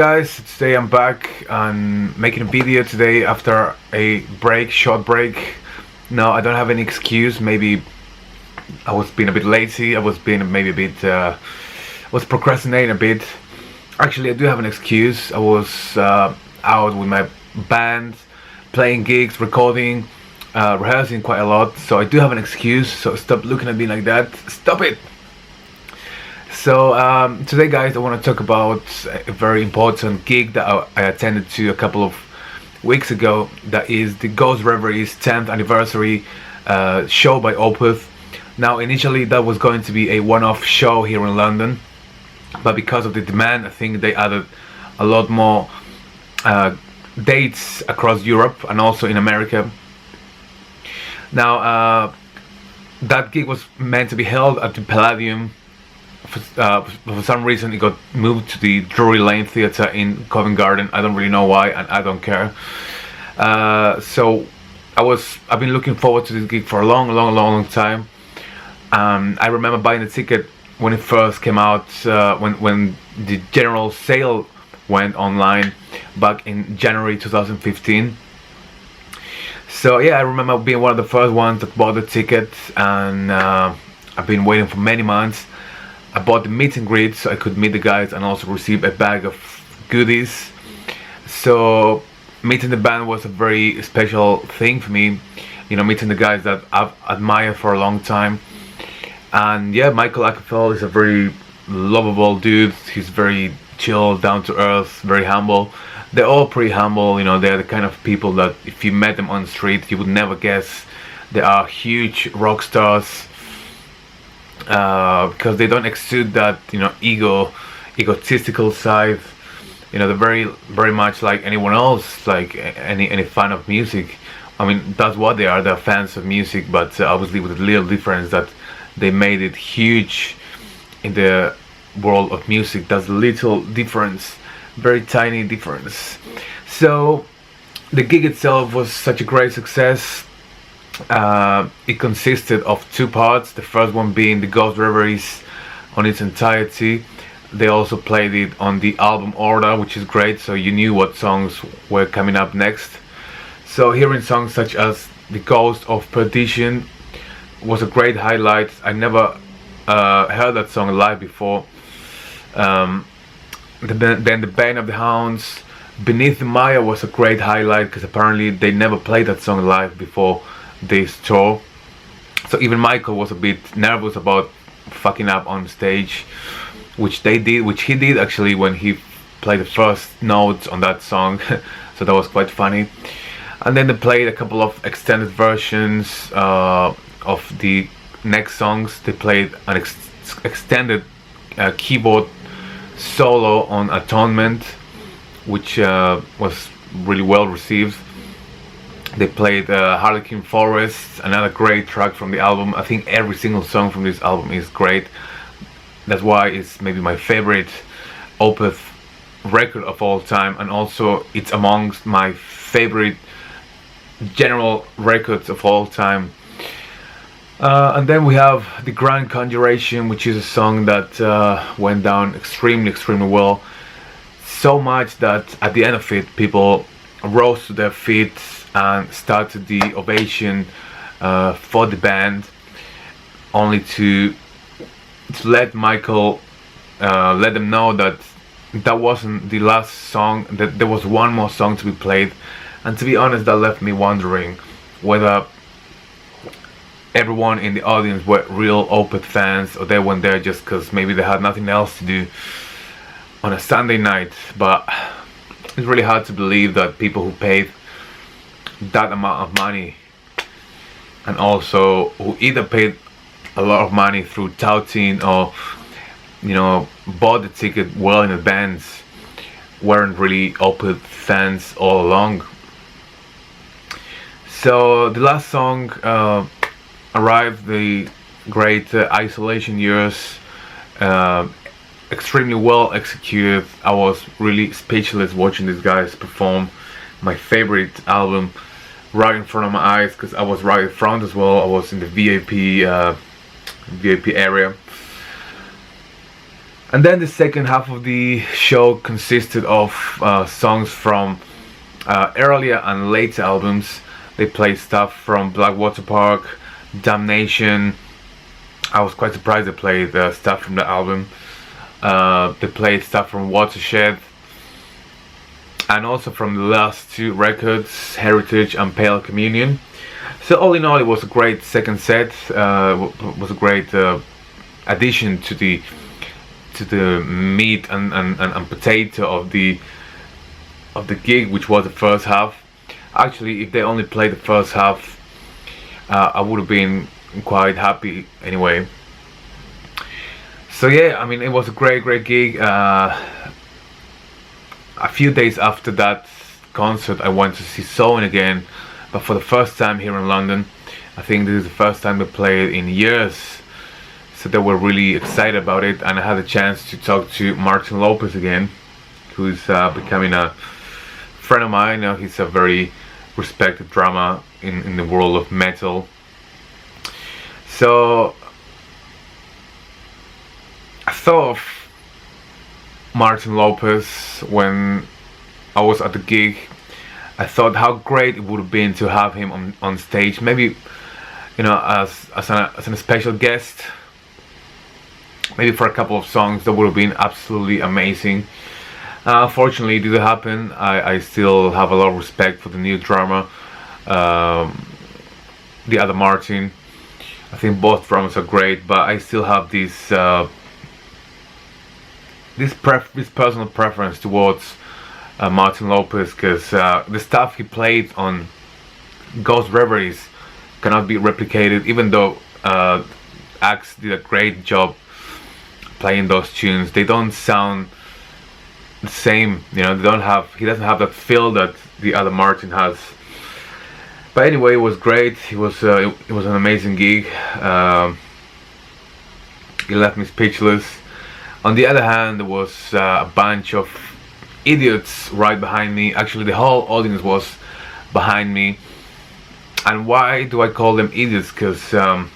guys, today I'm back and making a video today after a short break. No, I don't have any excuse. Maybe I was being a bit lazy, I was being maybe a bit, was procrastinating a bit. Actually, I do have an excuse. I was out with my band, playing gigs, recording, rehearsing quite a lot. So I do have an excuse, so stop looking at me like that. Stop it! So today, guys, I want to talk about a very important gig that I attended to a couple of weeks ago. That is the Reveries 10th anniversary show by Opeth. Now, initially that was going to be a one-off show here in London, but because of the demand, I think they added a lot more dates across Europe and also in America. Now, that gig was meant to be held at the Palladium. For some reason it got moved to the Drury Lane Theatre in Covent Garden. I don't really know why, and I don't care. So I've been looking forward to this gig for a long time. I remember buying the ticket when it first came out, when the general sale went online back in January 2015. So yeah, I remember being one of the first ones that bought the ticket, and I've been waiting for many months. I bought the meet and greet so I could meet the guys and also receive a bag of goodies. So meeting the band was a very special thing for me. You know, meeting the guys that I've admired for a long time. And yeah, Michael Ackerfeld is a very lovable dude. He's very chill, down to earth, very humble. They're all pretty humble, you know. They're the kind of people that if you met them on the street, you would never guess they are huge rock stars. Because they don't exude that, you know, egotistical side. You know, they're very much like anyone else, like any fan of music. I mean, that's what they are. They're fans of music, but obviously with a little difference that they made it huge in the world of music. That's a little difference, very tiny difference. So the gig itself was such a great success. It consisted of two parts, the first one being the Reveries on its entirety. They also played it on the album order, which is great, so you knew what songs were coming up next. So hearing songs such as The Ghost of Perdition was a great highlight. I never heard that song live before. Then The Bane of the Hounds, Beneath the Mire was a great highlight, because apparently they never played that song live before this tour. So even Michael was a bit nervous about fucking up on stage, which he did actually when he played the first notes on that song. So that was quite funny. And then they played a couple of extended versions of the next songs. They played an extended keyboard solo on Atonement, which was really well received. They played Harlequin Forest, another great track from the album. I think every single song from this album is great. That's why it's maybe my favorite Opeth record of all time, and also it's amongst my favorite general records of all time. And then we have The Grand Conjuration, which is a song that went down extremely well. So much that at the end of it, people rose to their feet and started the ovation for the band, only to let Michael let them know that that wasn't the last song, that there was one more song to be played. And to be honest, that left me wondering whether everyone in the audience were real Opeth fans, or they went there just because maybe they had nothing else to do on a Sunday night. But it's really hard to believe that people who paid that amount of money, and also who either paid a lot of money through touting or, you know, bought the ticket well in advance, weren't really Opeth fans all along. So the last song arrived, the great Isolation Years, extremely well executed. I was really speechless watching these guys perform my favorite album right in front of my eyes, because I was right in front as well. I was in the VIP area. And then the second half of the show consisted of songs from earlier and later albums. They played stuff from Blackwater Park, Damnation. I was quite surprised they played stuff from the album. They played stuff from Watershed, and also from the last two records, Heritage and Pale Communion. So all in all, it was a great second set. Was a great addition to the meat and potato of the gig, which was the first half. Actually, if they only played the first half, I would have been quite happy anyway. So yeah, I mean, it was a great gig. A few days after that concert, I went to see Soen again, but for the first time here in London. I think this is the first time they played in years, so they were really excited about it. And I had a chance to talk to Martin Lopez again, who's becoming a friend of mine. You know, he's a very respected drummer in the world of metal. So I thought of Martin Lopez when I was at the gig. I thought how great it would have been to have him on stage, maybe, you know, as a special guest, maybe for a couple of songs. That would have been absolutely amazing. Unfortunately, it didn't happen. I still have a lot of respect for the new drummer, the other Martin. I think both drummers are great, but I still have this personal preference towards Martin Lopez, because the stuff he played on Ghost Reveries cannot be replicated, even though Axe did a great job playing those tunes. They don't sound the same, you know. He doesn't have that feel that the other Martin has. But anyway, it was great. It was an amazing gig. It left me speechless. On the other hand, there was a bunch of idiots right behind me. Actually, the whole audience was behind me. And why do I call them idiots? Because the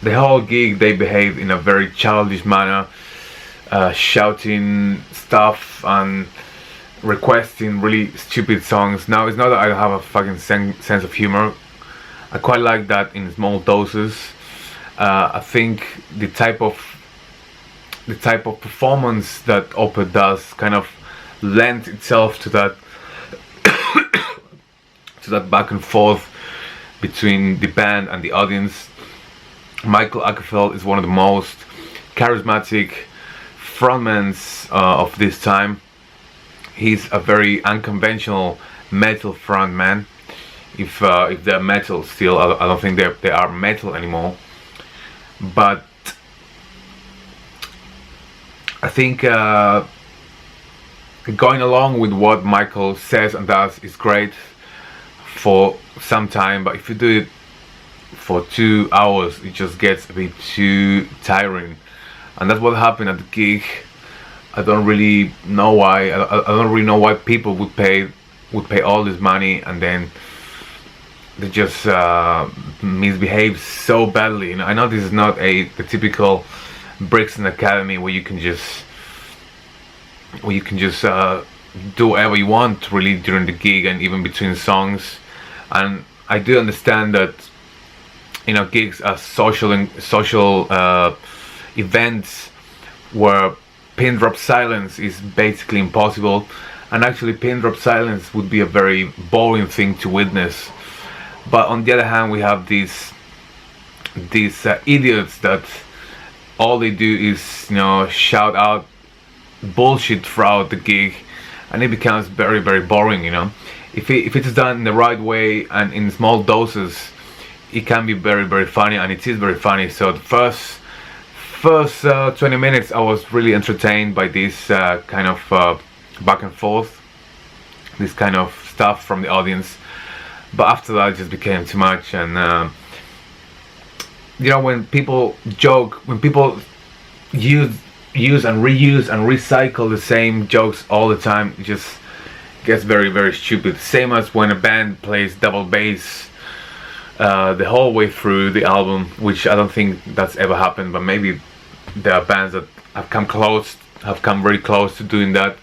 whole gig, they behaved in a very childish manner, shouting stuff and requesting really stupid songs. Now, it's not that I don't have a fucking sense of humor. I quite like that in small doses. I think the type of performance that Opeth does kind of lends itself to that to that back and forth between the band and the audience. Michael October is one of the most charismatic frontmans of this time. He's a very unconventional metal frontman. If they're metal still, I don't think they are metal anymore. But I think going along with what Michael says and does is great for some time, but if you do it for 2 hours, it just gets a bit too tiring. And that's what happened at the gig. I don't really know why. I don't really know why people would pay all this money and then they just misbehave so badly. You know, I know this is not the typical Brixton Academy where you can just do whatever you want really during the gig and even between songs. And I do understand that, you know, gigs are social events where pin drop silence is basically impossible, and actually pin drop silence would be a very boring thing to witness. But on the other hand, we have these idiots that all they do is, you know, shout out bullshit throughout the gig, and it becomes very boring, you know. If it is done in the right way and in small doses, it can be very funny, and it is very funny. So the first 20 minutes I was really entertained by this kind of back and forth, this kind of stuff from the audience. But after that, it just became too much. And you know, when people joke, when people use and reuse and recycle the same jokes all the time, it just gets very stupid. Same as when a band plays double bass the whole way through the album, which I don't think that's ever happened, but maybe there are bands that have come very close to doing that.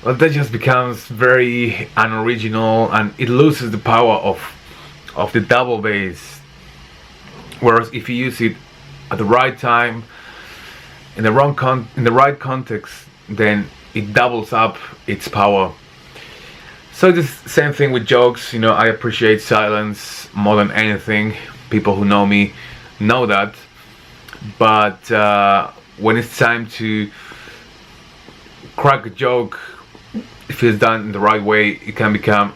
But that just becomes very unoriginal, and it loses the power of the double bass. Whereas if you use it at the right time, in the right context, then it doubles up its power. So the same thing with jokes. You know, I appreciate silence more than anything. People who know me know that. But when it's time to crack a joke, if it's done in the right way, it can become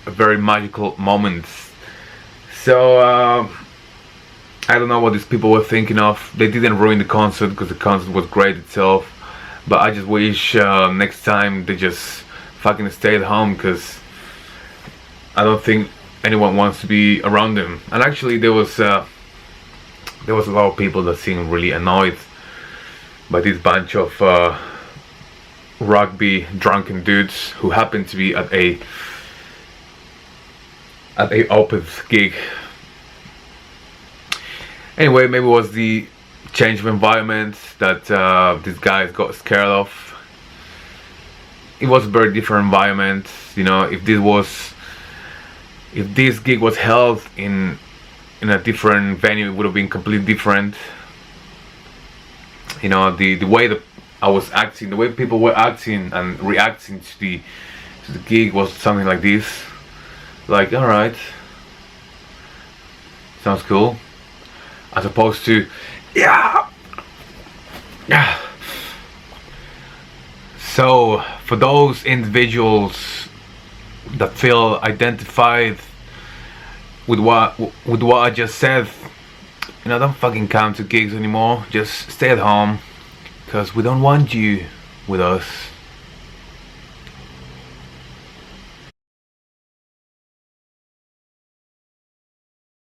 a very magical moment. So I don't know what these people were thinking of. They didn't ruin the concert because the concert was great itself. But I just wish next time they just fucking stay at home, because I don't think anyone wants to be around them. And actually there was a lot of people that seemed really annoyed by this bunch of rugby drunken dudes who happened to be at a Opeth gig. Anyway, maybe it was the change of environment that these guys got scared of. It was a very different environment. You know, if this gig was held in a different venue, it would have been completely different. You know, the way that I was acting, the way people were acting and reacting to the gig was something like this. Like, alright, sounds cool. As opposed to, yeah. So for those individuals that feel identified with what I just said, you know, don't fucking come to gigs anymore. Just stay at home, because we don't want you with us.